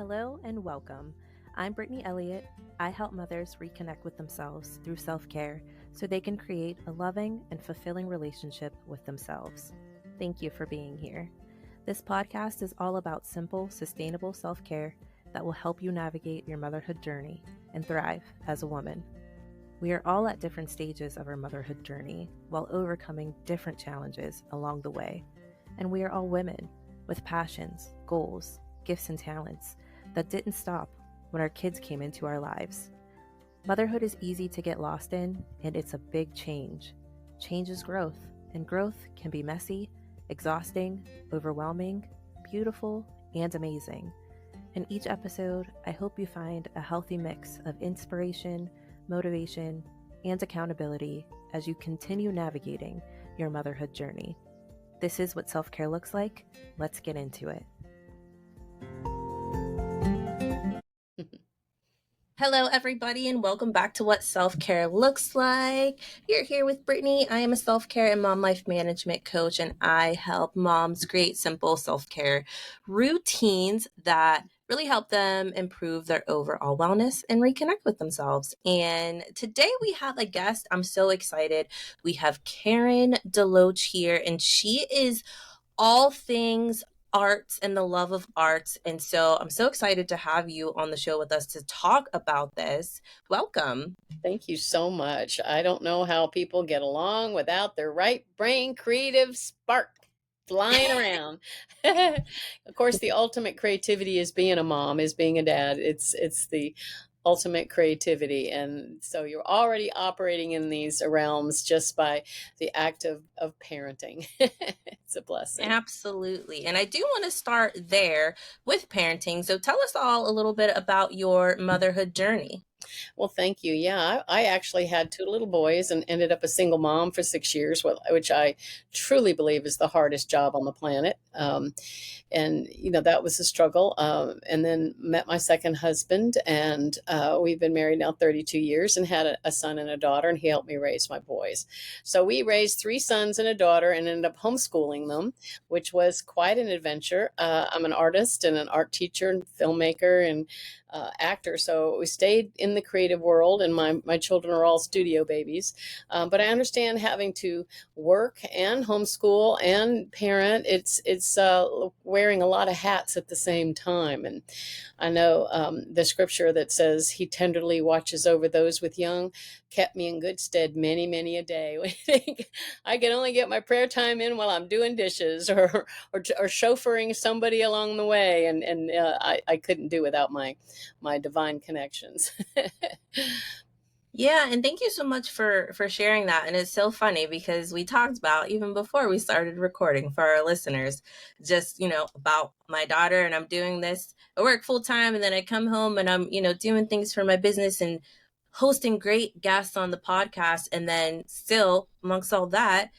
Hello and welcome. I'm Brittany Elliott. I help mothers reconnect with themselves through self care so they can create a loving and fulfilling relationship with themselves. Thank you for being here. This podcast is all about simple, sustainable self care that will help you navigate your motherhood journey and thrive as a woman. We are all at different stages of our motherhood journey while overcoming different challenges along the way. And we are all women with passions, goals, gifts, and talents that didn't stop when our kids came into our lives. Motherhood is easy to get lost in, and it's a big change. Change is growth, and growth can be messy, exhausting, overwhelming, beautiful, and amazing. In each episode, I hope you find a healthy mix of inspiration, motivation, and accountability as you continue navigating your motherhood journey. This is what self-care looks like. Let's get into it. Hello, everybody, and welcome back to What Self-Care Looks Like. You're here with Brittany. I am a self-care and mom life management coach, and I help moms create simple self-care routines that really help them improve their overall wellness and reconnect with themselves. And today we have a guest. I'm so excited. We have Karen DeLoach here, and she is all things arts and the love of arts. And so I'm so excited to have you on the show with us to talk about this. Welcome. Thank you so much. I don't know how people get along without their right brain creative spark flying around. Of course, the ultimate creativity is being a mom, is being a dad. It's the ultimate creativity. And so you're already operating in these realms just by the act of parenting. It's a blessing. Absolutely. And I do want to start there with parenting. So tell us all a little bit about your motherhood journey. Well, thank you. Yeah, I actually had two little boys and ended up a single mom for 6 years, which I truly believe is the hardest job on the planet. And, that was a struggle. And then met my second husband, and we've been married now 32 years and had a son and a daughter, and he helped me raise my boys. So we raised 3 sons and a daughter and ended up homeschooling them, which was quite an adventure. I'm an artist and an art teacher and filmmaker and actor. So we stayed in the creative world, and my children are all studio babies. But I understand having to work and homeschool and parent. It's wearing a lot of hats at the same time. And I know the scripture that says he tenderly watches over those with young kept me in good stead many, many a day. I can only get my prayer time in while I'm doing dishes or chauffeuring somebody along the way. And I couldn't do without my divine connections. Yeah, and thank you so much for sharing that. And it's so funny because we talked about, even before we started recording for our listeners, just, about my daughter, and I'm doing this. I work full time, and then I come home and I'm, doing things for my business and hosting great guests on the podcast. And then still amongst all that,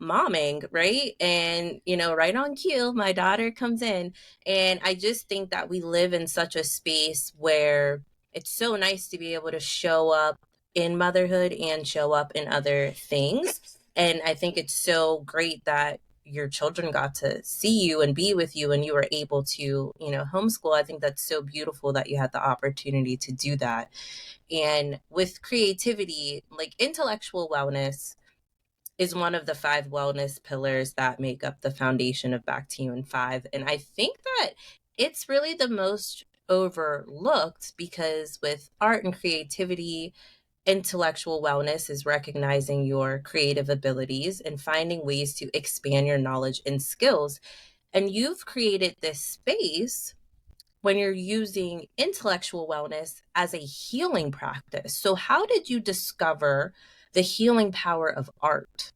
momming, right? And, right on cue, my daughter comes in. And I just think that we live in such a space where it's so nice to be able to show up in motherhood and show up in other things. And I think it's so great that your children got to see you and be with you, and you were able to, homeschool. I think that's so beautiful that you had the opportunity to do that. And with creativity, like intellectual wellness is one of the 5 wellness pillars that make up the foundation of Back to You in 5. And I think that it's really the most overlooked because with art and creativity, intellectual wellness is recognizing your creative abilities and finding ways to expand your knowledge and skills. And you've created this space when you're using intellectual wellness as a healing practice. So how did you discover the healing power of art?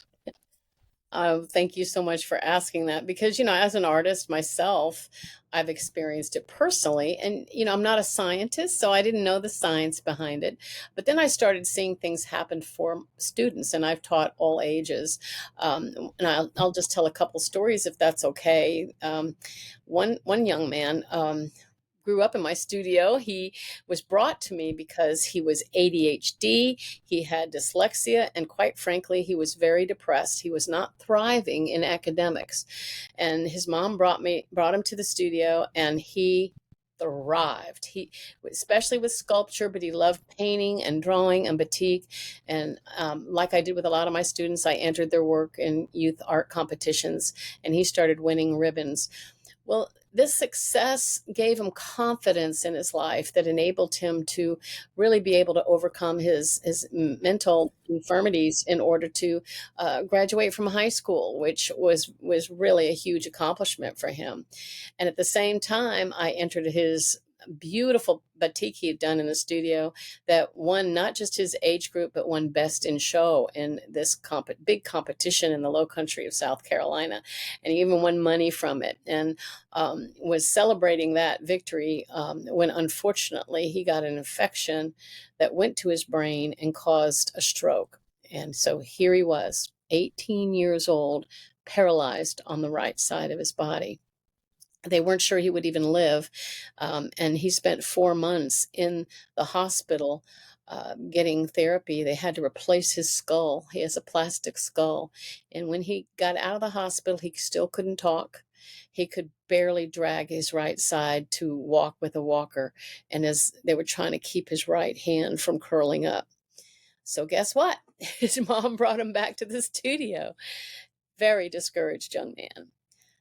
Thank you so much for asking that, because, as an artist myself, I've experienced it personally. And, I'm not a scientist, so I didn't know the science behind it. But then I started seeing things happen for students, and I've taught all ages. And I'll just tell a couple stories if that's okay. One young man grew up in my studio. He was brought to me because he was ADHD, he had dyslexia, and quite frankly, he was very depressed. He was not thriving in academics. And his mom brought him to the studio, and he thrived. He, especially with sculpture, but he loved painting and drawing and batik. And like I did with a lot of my students, I entered their work in youth art competitions, and he started winning ribbons. Well, this success gave him confidence in his life that enabled him to really be able to overcome his mental infirmities in order to graduate from high school, which was really a huge accomplishment for him. And at the same time, I entered his beautiful batik he had done in the studio that won not just his age group, but won best in show in this big competition in the low country of South Carolina. And he even won money from it, and was celebrating that victory when unfortunately he got an infection that went to his brain and caused a stroke. And so here he was, 18 years old, paralyzed on the right side of his body. They weren't sure he would even live. And he spent 4 months in the hospital getting therapy. They had to replace his skull. He has a plastic skull. And when he got out of the hospital, he still couldn't talk. He could barely drag his right side to walk with a walker. And as they were trying to keep his right hand from curling up. So guess what? His mom brought him back to the studio. Very discouraged young man.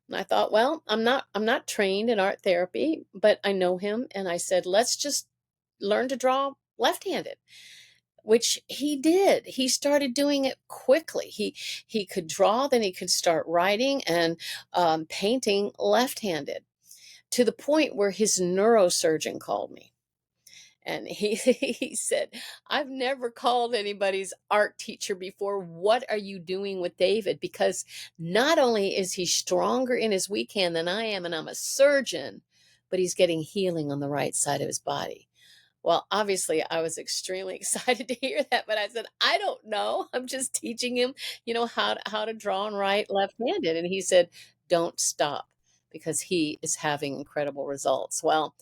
And I thought, well, I'm not trained in art therapy, but I know him. And I said, let's just learn to draw left-handed, which he did. He started doing it quickly. He could draw, then he could start writing and painting left-handed, to the point where his neurosurgeon called me. And he said, I've never called anybody's art teacher before. What are you doing with David? Because not only is he stronger in his weak hand than I am, and I'm a surgeon, but he's getting healing on the right side of his body. Well, obviously, I was extremely excited to hear that, but I said, I don't know. I'm just teaching him, how to draw and write left-handed. And he said, don't stop, because he is having incredible results. Well,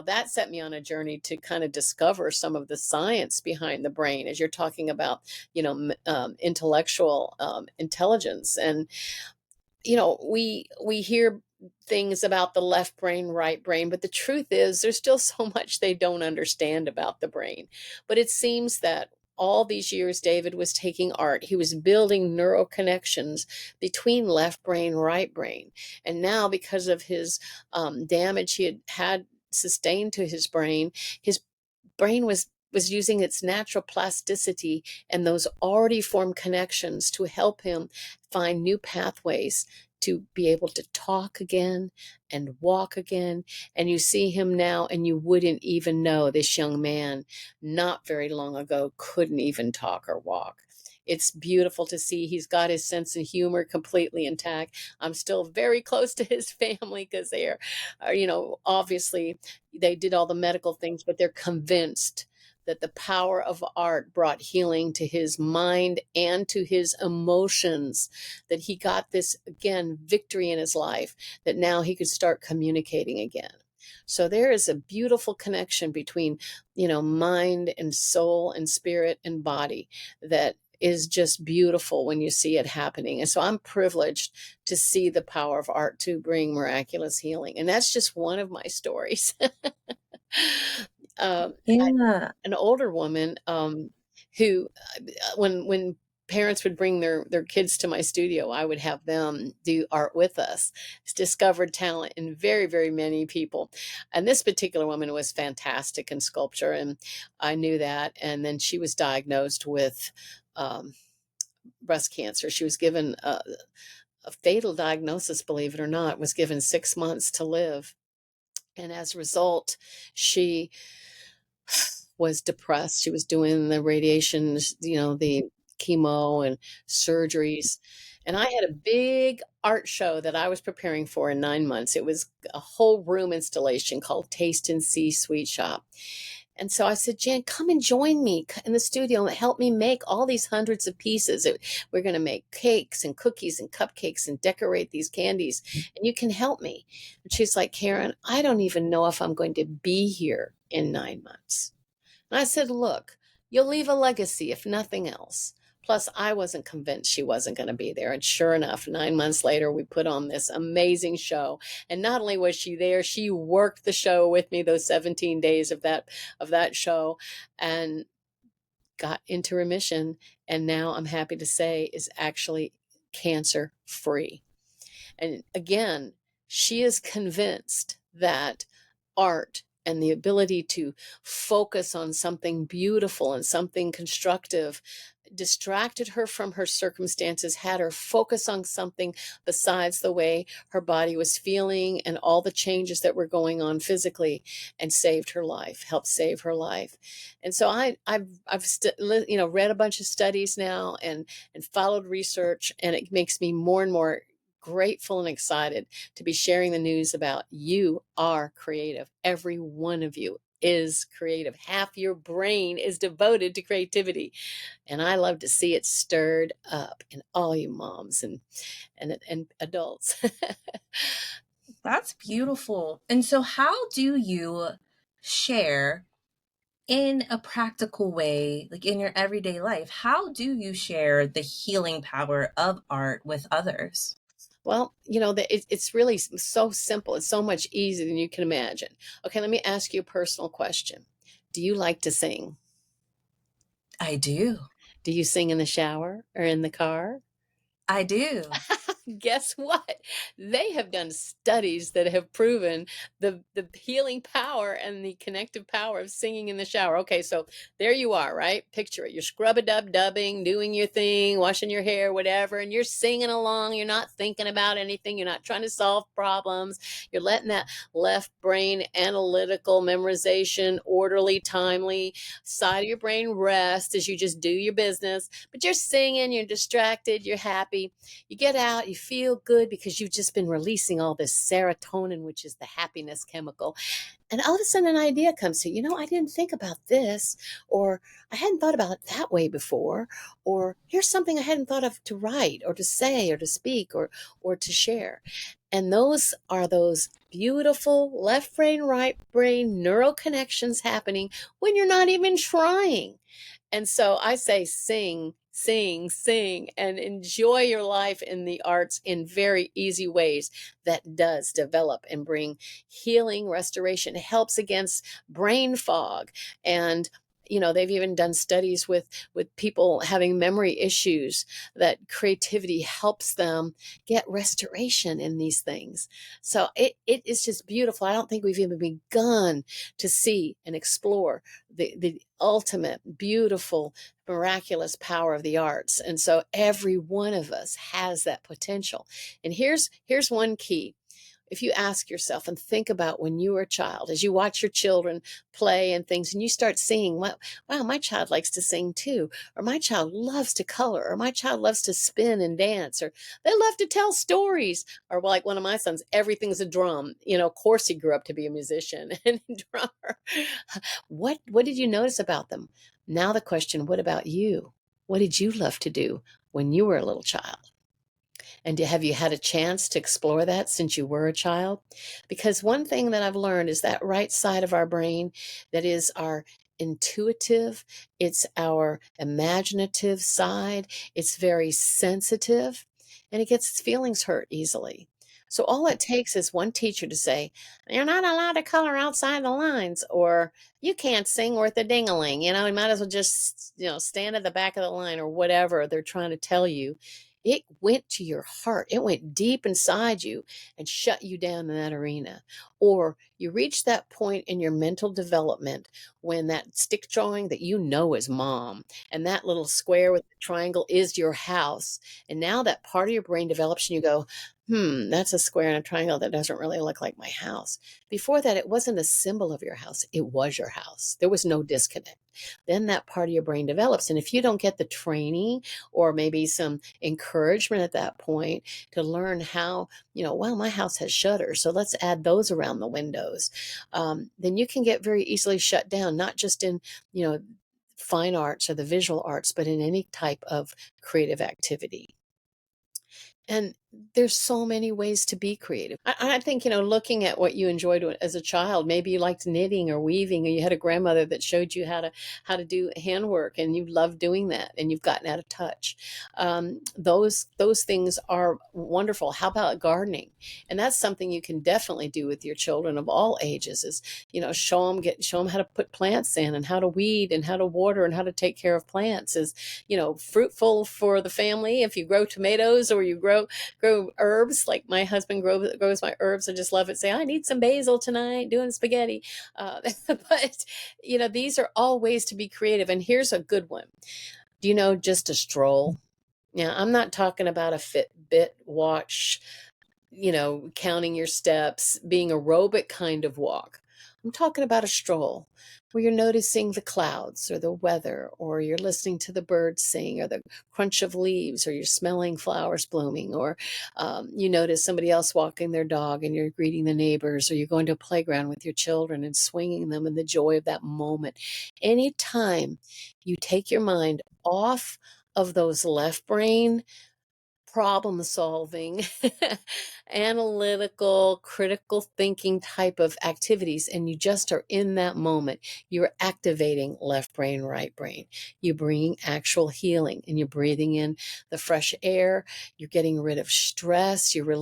that set me on a journey to kind of discover some of the science behind the brain, as you're talking about, intellectual intelligence. And we hear things about the left brain, right brain, but the truth is there's still so much they don't understand about the brain. But it seems that all these years David was taking art, he was building neural connections between left brain, right brain. And now, because of his damage he had sustained to his brain was using its natural plasticity and those already formed connections to help him find new pathways to be able to talk again and walk again. And you see him now, and you wouldn't even know this young man not very long ago couldn't even talk or walk. It's beautiful to see. He's got his sense of humor completely intact. I'm still very close to his family, because they are, obviously they did all the medical things, but they're convinced that the power of art brought healing to his mind and to his emotions, that he got this, again, victory in his life, that now he could start communicating again. So there is a beautiful connection between, mind and soul and spirit and body that is just beautiful when you see it happening. And so I'm privileged to see the power of art to bring miraculous healing. And that's just one of my stories. Yeah. An older woman who, when parents would bring their kids to my studio, I would have them do art with us. It's discovered talent in very, very many people. And this particular woman was fantastic in sculpture, and I knew that. And then she was diagnosed with breast cancer. She was given a fatal diagnosis, believe it or not, was given 6 months to live. And as a result, she was depressed. She was doing the radiations, the chemo and surgeries. And I had a big art show that I was preparing for in 9 months. It was a whole room installation called Taste and See Sweet Shop. And so I said, Jan, come and join me in the studio and help me make all these hundreds of pieces. We're going to make cakes and cookies and cupcakes and decorate these candies, and you can help me. And she's like, Karen, I don't even know if I'm going to be here in 9 months. And I said, look, you'll leave a legacy, if nothing else. Plus, I wasn't convinced she wasn't going to be there. And sure enough, 9 months later, we put on this amazing show. And not only was she there, she worked the show with me those 17 days of that show, and got into remission. And now I'm happy to say is actually cancer free. And again, she is convinced that art and the ability to focus on something beautiful and something constructive distracted her from her circumstances, had her focus on something besides the way her body was feeling and all the changes that were going on physically, and saved her life, helped save her life. And so I've read a bunch of studies now and followed research, and it makes me more and more grateful and excited to be sharing the news about you are creative. Every one of you is creative. Half your brain is devoted to creativity. And I love to see it stirred up in all you moms and adults. That's beautiful. And so, how do you share in a practical way, like in your everyday life? How do you share the healing power of art with others? Well, it's really so simple. It's so much easier than you can imagine. Okay, let me ask you a personal question. Do you like to sing? I do. Do you sing in the shower or in the car? I do. Guess what? They have done studies that have proven the healing power and the connective power of singing in the shower. Okay, so there you are, right? Picture it. You're scrub-a-dub-dubbing, doing your thing, washing your hair, whatever, and you're singing along. You're not thinking about anything. You're not trying to solve problems. You're letting that left brain analytical memorization, orderly, timely side of your brain rest as you just do your business. But you're singing, you're distracted, you're happy. You get out, you feel good because you've just been releasing all this serotonin, which is the happiness chemical. And all of a sudden, an idea comes to you. I didn't think about this, or I hadn't thought about it that way before, or here's something I hadn't thought of to write, or to say, or to speak, or to share. And those are those beautiful left brain, right brain neural connections happening when you're not even trying. And so I say sing, sing, sing, and enjoy your life in the arts in very easy ways that does develop and bring healing, restoration. It helps against brain fog. And they've even done studies with people having memory issues, that creativity helps them get restoration in these things. So it is just beautiful. I don't think we've even begun to see and explore the ultimate beautiful miraculous power of the arts. And so every one of us has that potential. And here's one key. If you ask yourself and think about when you were a child, as you watch your children play and things, and you start seeing, wow, my child likes to sing too, or my child loves to color, or my child loves to spin and dance, or they love to tell stories, or like one of my sons, everything's a drum. Of course he grew up to be a musician and a drummer. What did you notice about them? Now the question, what about you? What did you love to do when you were a little child? And have you had a chance to explore that since you were a child? Because one thing that I've learned is that right side of our brain, that is our intuitive, it's our imaginative side, it's very sensitive, and it gets its feelings hurt easily. So all it takes is one teacher to say, you're not allowed to color outside the lines, or you can't sing worth a ding-a-ling. You might as well just, stand at the back of the line, or whatever they're trying to tell you. It went to your heart. It went deep inside you and shut you down in that arena. Or you reach that point in your mental development when that stick drawing that is mom, and that little square with the triangle is your house. And now that part of your brain develops and you go, that's a square and a triangle that doesn't really look like my house. Before that, it wasn't a symbol of your house. It was your house. There was no disconnect. Then that part of your brain develops. And if you don't get the training or maybe some encouragement at that point to learn how, well, my house has shutters, so let's add those around the windows, then you can get very easily shut down, not just in, fine arts or the visual arts, but in any type of creative activity. And there's so many ways to be creative. I think, looking at what you enjoyed as a child, maybe you liked knitting or weaving, or you had a grandmother that showed you how to do handwork, and you loved doing that, and you've gotten out of touch. Those things are wonderful. How about gardening? And that's something you can definitely do with your children of all ages. Is show them how to put plants in, and how to weed, and how to water, and how to take care of plants. Is fruitful for the family if you grow tomatoes, or you grow herbs. Like my husband grows my herbs. I just love it. Say, I need some basil tonight, doing spaghetti. But these are all ways to be creative. And here's a good one. Do you know just a stroll? Now, I'm not talking about a Fitbit watch, counting your steps, being aerobic kind of walk. I'm talking about a stroll where you're noticing the clouds or the weather, or you're listening to the birds sing, or the crunch of leaves, or you're smelling flowers blooming, or you notice somebody else walking their dog and you're greeting the neighbors, or you're going to a playground with your children and swinging them in the joy of that moment. Anytime you take your mind off of those left brain problem solving, analytical, critical thinking type of activities, and you just are in that moment, you're activating left brain, right brain. You're bringing actual healing, and you're breathing in the fresh air. You're getting rid of stress. You're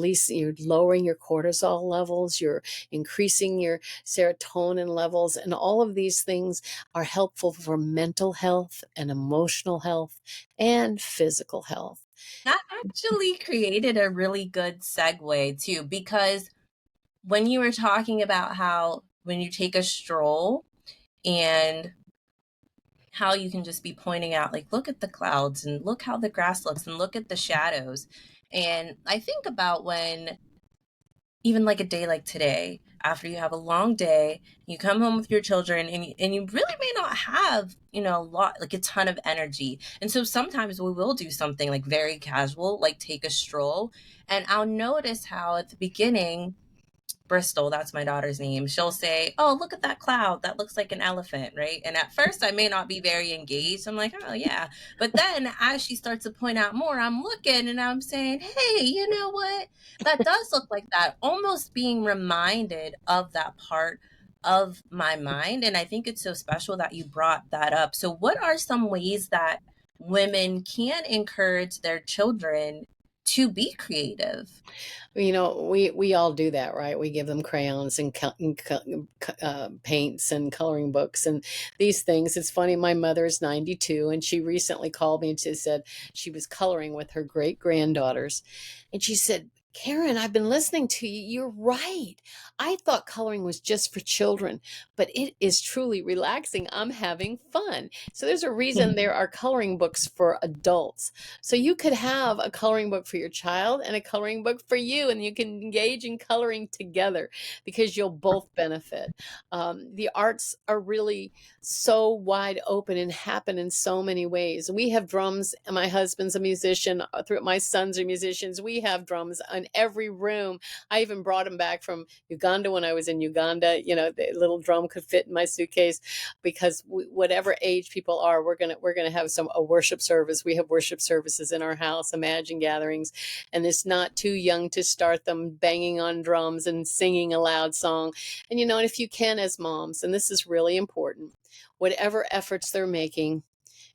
lowering your cortisol levels. You're increasing your serotonin levels. And all of these things are helpful for mental health and emotional health and physical health. That actually created a really good segue too, because when you were talking about how when you take a stroll and how you can just be pointing out, like, look at the clouds and look how the grass looks and look at the shadows. And I think about when, even like a day like today, after you have a long day, you come home with your children, and you really may not have, a lot, like a ton of energy. And so sometimes we will do something like very casual, like take a stroll. And I'll notice how at the beginning, Bristol, that's my daughter's name, she'll say, oh, look at that cloud. That looks like an elephant, right? And at first, I may not be very engaged. I'm like, oh, yeah. But then as she starts to point out more, I'm looking and I'm saying, hey, you know what? That does look like that. Almost being reminded of that part of my mind. And I think it's so special that you brought that up. So, what are some ways that women can encourage their children to be creative? We all do that, right? We give them crayons and paints and coloring books and these things. It's funny. My mother is 92, and she recently called me and she said she was coloring with her great granddaughters, and she said, Karen, I've been listening to you. You're right. I thought coloring was just for children, but it is truly relaxing. I'm having fun. So there's a reason there are coloring books for adults. So you could have a coloring book for your child and a coloring book for you, and you can engage in coloring together because you'll both benefit. The arts are really so wide open and happen in so many ways. We have drums, and my husband's a musician. My sons are musicians. We have drums in every room. I even brought them back from Uganda when I was in Uganda. The little drum could fit in my suitcase because whatever age people are, we're gonna have a worship service. We have worship services in our house, Imagine gatherings, and it's not too young to start them banging on drums and singing a loud song. And and if you can, as moms, and this is really important, whatever efforts they're making,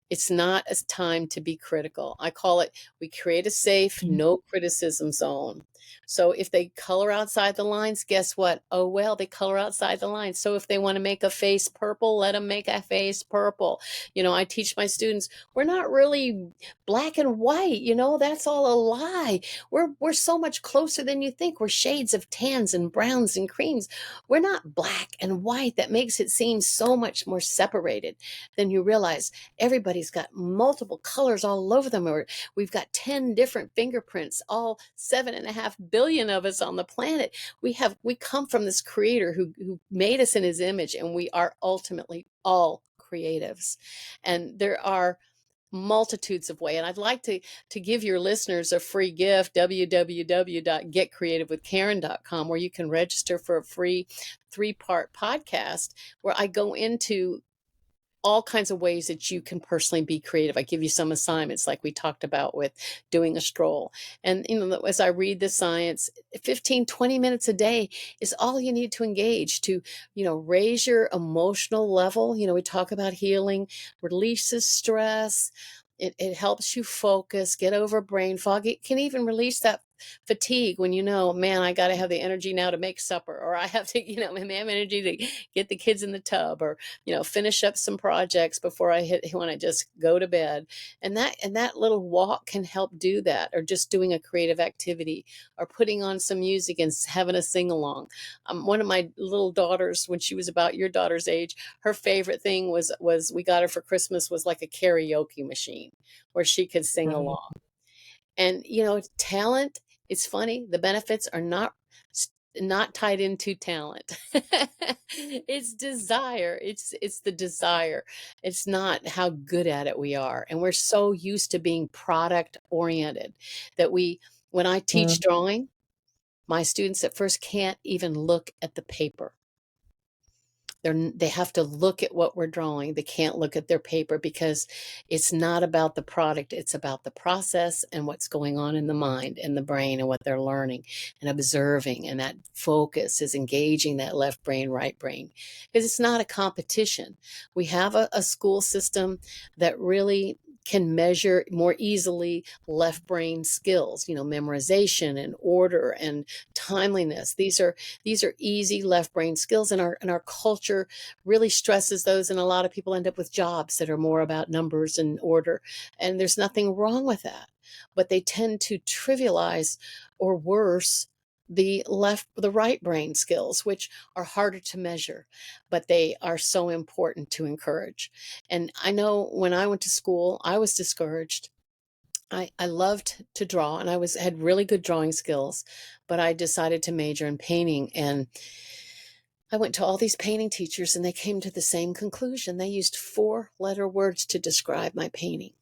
it's not a time to be critical. I call it, we create a safe, no criticism zone. So if they color outside the lines, guess what? Oh, well, they color outside the lines. So if they want to make a face purple, let them make a face purple. I teach my students, we're not really black and white. That's all a lie. We're so much closer than you think. We're shades of tans and browns and creams. We're not black and white. That makes it seem so much more separated than you realize. Everybody's got multiple colors all over them. We've got 10 different fingerprints, all 7.5 billion of us on the planet. We come from this creator who made us in his image, and we are ultimately all creatives. And there are multitudes of ways. And I'd like to give your listeners a free gift, www.getcreativewithkaren.com, where you can register for a free 3-part podcast where I go into all kinds of ways that you can personally be creative. I give you some assignments like we talked about with doing a stroll. And as I read the science, 15-20 minutes a day is all you need to engage to, raise your emotional level. We talk about healing, releases stress. It helps you focus, get over brain fog. It can even release that fatigue when man, I got to have the energy now to make supper, or I have to, have energy to get the kids in the tub, or finish up some projects before I when I just go to bed. And that little walk can help do that, or just doing a creative activity, or putting on some music and having a sing along. One of my little daughters, when she was about your daughter's age, her favorite thing was we got her for Christmas was like a karaoke machine where she could sing Mhm. along. And talent, it's funny, the benefits are not tied into talent. It's desire. It's the desire. It's not how good at it we are. And we're so used to being product oriented that when I teach Mm. drawing, my students at first can't even look at the paper. They have to look at what we're drawing. They can't look at their paper because it's not about the product. It's about the process and what's going on in the mind and the brain and what they're learning and observing. And that focus is engaging that left brain, right brain, because it's not a competition. We have a school system that really can measure more easily left brain skills, memorization and order and timeliness. These are easy left brain skills, and our culture really stresses those, and a lot of people end up with jobs that are more about numbers and order, and there's nothing wrong with that. But they tend to trivialize, or worse, the right brain skills, which are harder to measure, but they are so important to encourage. And I know when I went to school, I was discouraged. I loved to draw, and had really good drawing skills, but I decided to major in painting. And I went to all these painting teachers, and they came to the same conclusion. They used 4-letter words to describe my painting.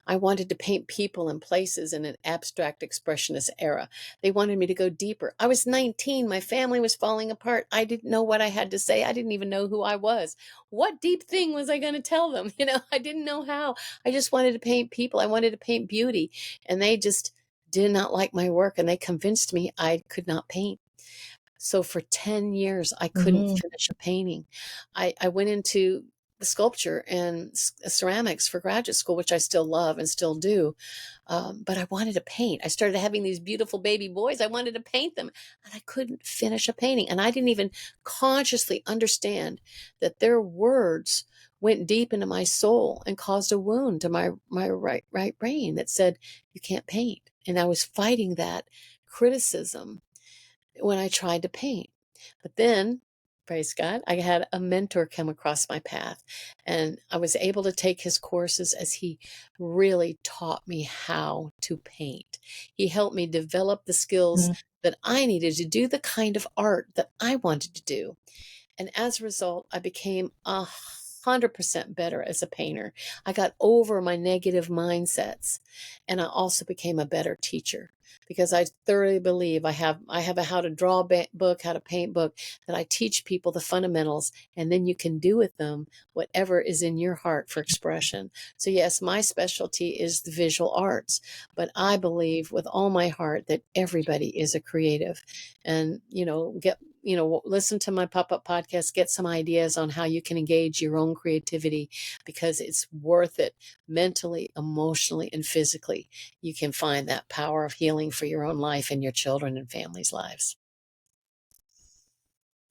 I wanted to paint people and places in an abstract expressionist era. They wanted me to go deeper. I was 19. My family was falling apart. I didn't know what I had to say. I didn't even know who I was. What deep thing was I going to tell them? I didn't know how. I just wanted to paint people. I wanted to paint beauty. And they just did not like my work. And they convinced me I could not paint. So for 10 years, I couldn't Mhm. finish a painting. I went into the sculpture and ceramics for graduate school, which I still love and still do. But I wanted to paint. I started having these beautiful baby boys. I wanted to paint them, and I couldn't finish a painting. And I didn't even consciously understand that their words went deep into my soul and caused a wound to my right brain that said, you can't paint. And I was fighting that criticism when I tried to paint. But then, praise God, I had a mentor come across my path, and I was able to take his courses as he really taught me how to paint. He helped me develop the skills Mhm. that I needed to do the kind of art that I wanted to do. And as a result, I became 100% better as a painter. I got over my negative mindsets, and I also became a better teacher because I thoroughly believe I have a how to draw book, how to paint book, that I teach people the fundamentals, and then you can do with them whatever is in your heart for expression. So yes, my specialty is the visual arts, but I believe with all my heart that everybody is a creative. And listen to my pop-up podcast, get some ideas on how you can engage your own creativity, because it's worth it mentally, emotionally, and physically. You can find that power of healing for your own life and your children and families' lives.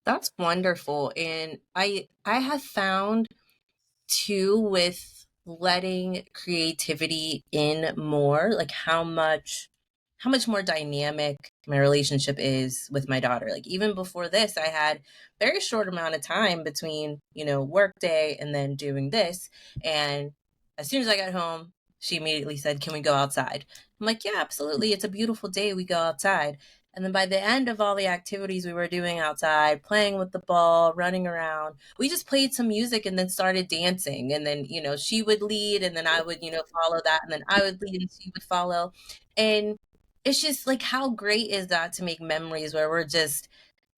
That's wonderful. And I have found too, with letting creativity in more, like how much more dynamic my relationship is with my daughter. Like even before this, I had very short amount of time between, work day and then doing this. And as soon as I got home, she immediately said, "Can we go outside?" I'm like, "Yeah, absolutely. It's a beautiful day. We go outside." And then by the end of all the activities we were doing outside, playing with the ball, running around, we just played some music and then started dancing. And then, she would lead and then I would, follow that. And then I would lead and she would follow. And it's just like, how great is that to make memories where we're just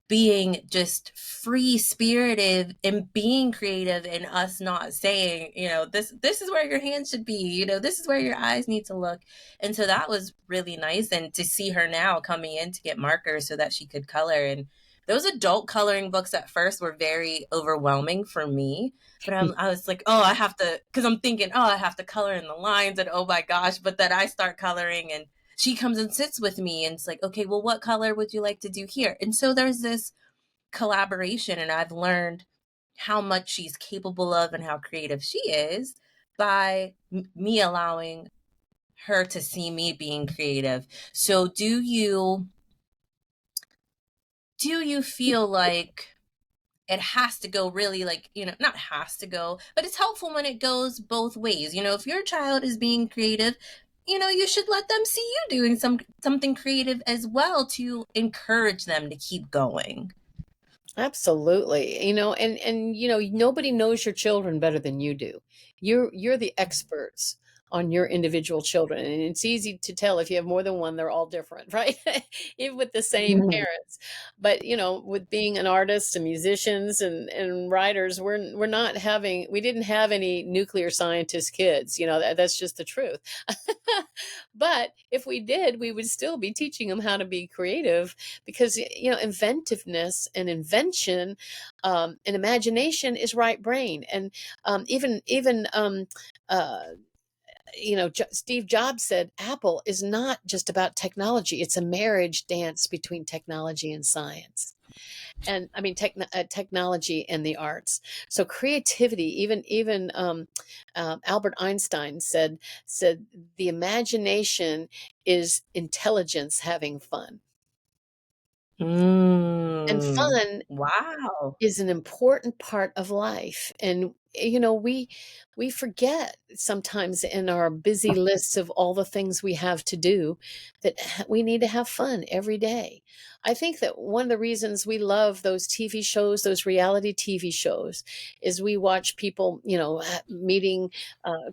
being just free spirited and being creative, and us not saying, this is where your hands should be, this is where your eyes need to look. And so that was really nice. And to see her now coming in to get markers so that she could color. And those adult coloring books at first were very overwhelming for me. But I was like, oh, I have to, because I'm thinking, oh, I have to color in the lines, and oh my gosh. But then I start coloring, and she comes and sits with me, and it's like, okay, well, what color would you like to do here? And so there's this collaboration, and I've learned how much she's capable of and how creative she is by me allowing her to see me being creative. So do you feel like it has to go really, like, not has to go, but it's helpful when it goes both ways? If your child is being creative, you should let them see you doing something creative as well, to encourage them to keep going. Absolutely. Nobody knows your children better than you do. You're the experts on your individual children. And it's easy to tell if you have more than one, they're all different, right? Even with the same parents. But with being an artist and musicians and writers, we didn't have any nuclear scientist kids. That's just the truth. But if we did, we would still be teaching them how to be creative, because inventiveness and invention, and imagination is right brain. And even Steve Jobs said Apple is not just about technology; it's a marriage dance between technology and science. And I mean technology and the arts. So creativity, even Albert Einstein said the imagination is intelligence having fun. And Mm. fun Wow. is an important part of life. And we forget sometimes in our busy lists of all the things we have to do that we need to have fun every day. I think that one of the reasons we love those TV shows, those reality TV shows, is we watch people, meeting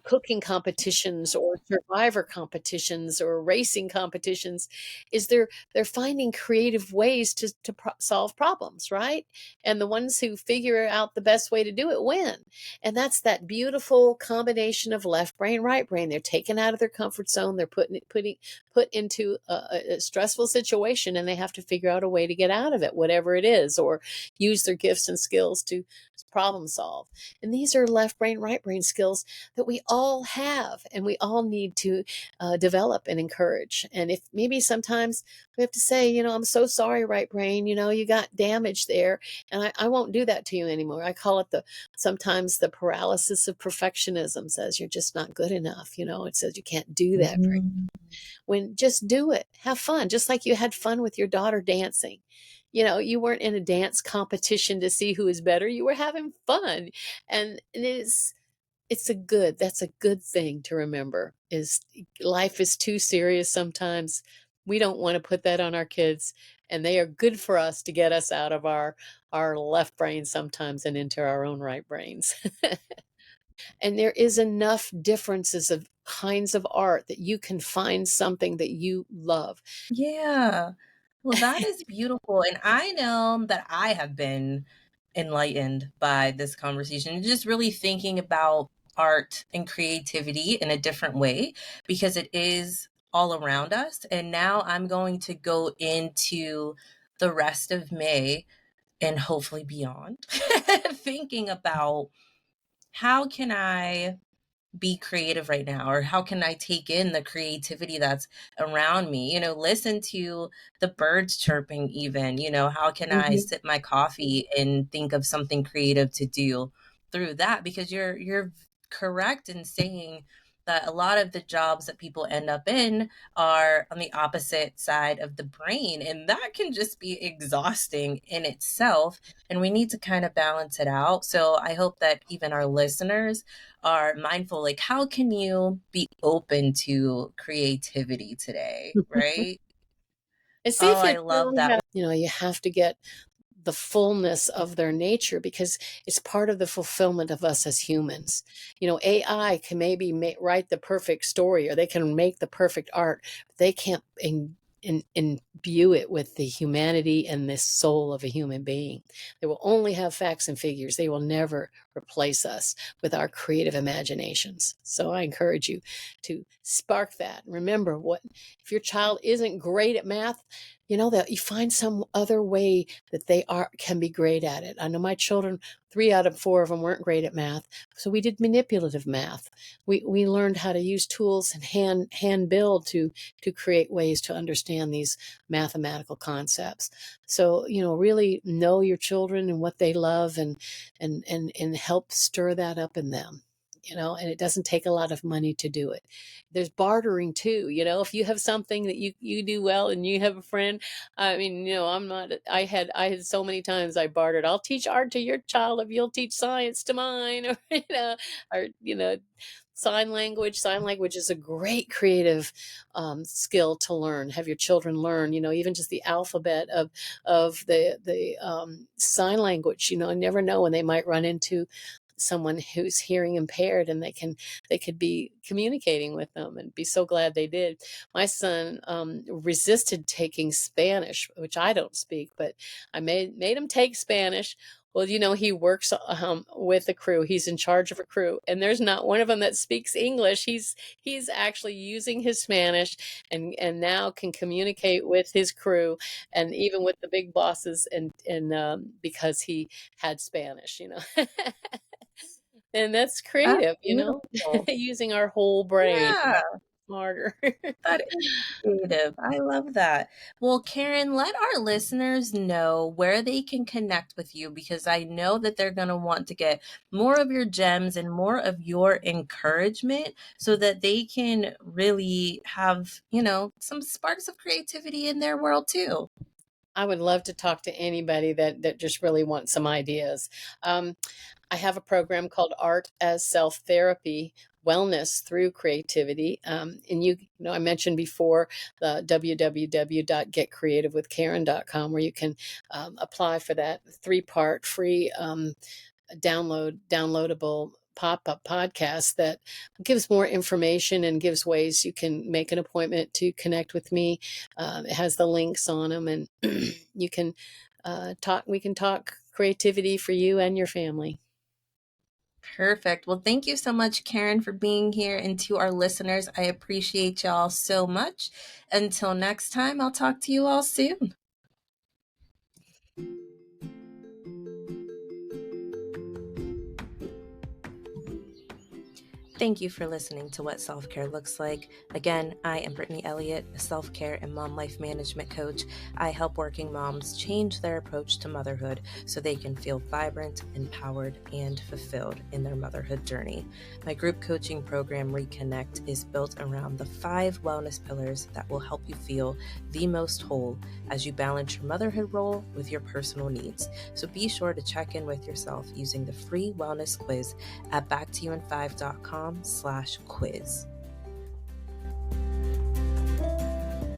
cooking competitions or survivor competitions or racing competitions, is they're finding creative ways to solve problems, right? And the ones who figure out the best way to do it win. And that's that beautiful combination of left brain, right brain. They're taken out of their comfort zone. They're put into a stressful situation, and they have to figure out a way to get out of it, whatever it is, or use their gifts and skills to problem solve. And these are left brain, right brain skills that we all have, and we all need to develop and encourage. And if maybe sometimes we have to say, I'm so sorry, right brain, you got damaged there, and I won't do that to you anymore. I call it sometimes the paralysis of perfectionism. Says you're just not good enough. It says you can't do that. Mhm. When just do it, have fun, just like you had fun with your daughter dancing. You weren't in a dance competition to see who is better. You were having fun. And that's a good thing to remember. Is life is too serious sometimes. We don't want to put that on our kids, and they are good for us to get us out of our left brain sometimes and into our own right brains. And there is enough differences of kinds of art that you can find something that you love. Yeah. Well, that is beautiful. And I know that I have been enlightened by this conversation, and just really thinking about art and creativity in a different way, because it is all around us. And now I'm going to go into the rest of May and hopefully beyond, thinking about how can I be creative right now, or how can I take in the creativity that's around me, listen to the birds chirping, even, how can I Mhm. sip my coffee and think of something creative to do through that? Because you're correct in saying that a lot of the jobs that people end up in are on the opposite side of the brain, and that can just be exhausting in itself, and we need to kind of balance it out. So I hope that even our listeners are mindful, like, how can you be open to creativity today, right? And see Oh, if you I love really that. have, you have to get the fullness of their nature, because it's part of the fulfillment of us as humans. AI can maybe write the perfect story, or they can make the perfect art, but they can't imbue it with the humanity and the soul of a human being. They will only have facts and figures. They will never replace us with our creative imaginations. So I encourage you to spark that. Remember, what if your child isn't great at math, that you find some other way that they can be great at it. I know my children, 3 out of 4 of them weren't great at math, so we did manipulative math. We learned how to use tools and hand build to create ways to understand these mathematical concepts. So really know your children and what they love, and help stir that up in them. And it doesn't take a lot of money to do it. There's bartering too. If you have something that you do well and you have a friend, I mean, I had so many times I bartered. I'll teach art to your child if you'll teach science to mine, or sign language. Sign language is a great creative skill to learn. Have your children learn, even just the alphabet of the sign language. I never know when they might run into someone who's hearing impaired, and they could be communicating with them, and be so glad they did. My son resisted taking Spanish, which I don't speak, but I made him take Spanish. Well, he works with a crew. He's in charge of a crew, and there's not one of them that speaks English. He's actually using his Spanish, and now can communicate with his crew, and even with the big bosses, and because he had Spanish. And that's That's creative, beautiful. using our whole brain Yeah. smarter. That is creative. I love that. Well, Karen, let our listeners know where they can connect with you, because I know that they're going to want to get more of your gems and more of your encouragement so that they can really have, some sparks of creativity in their world too. I would love to talk to anybody that just really wants some ideas. I have a program called Art as Self-Therapy, Wellness Through Creativity. And I mentioned before the www.getcreativewithkaren.com, where you can apply for that 3-part free downloadable pop-up podcast that gives more information and gives ways you can make an appointment to connect with me. It has the links on them, and you can we can talk creativity for you and your family. Perfect. Well, thank you so much, Karen, for being here. And to our listeners, I appreciate y'all so much. Until next time, I'll talk to you all soon. Thank you for listening to What Self-Care Looks Like. Again, I am Brittany Elliott, a self-care and mom life management coach. I help working moms change their approach to motherhood so they can feel vibrant, empowered, and fulfilled in their motherhood journey. My group coaching program, Reconnect, is built around the 5 wellness pillars that will help you feel the most whole as you balance your motherhood role with your personal needs. So be sure to check in with yourself using the free wellness quiz at backtoyouin5.com/quiz.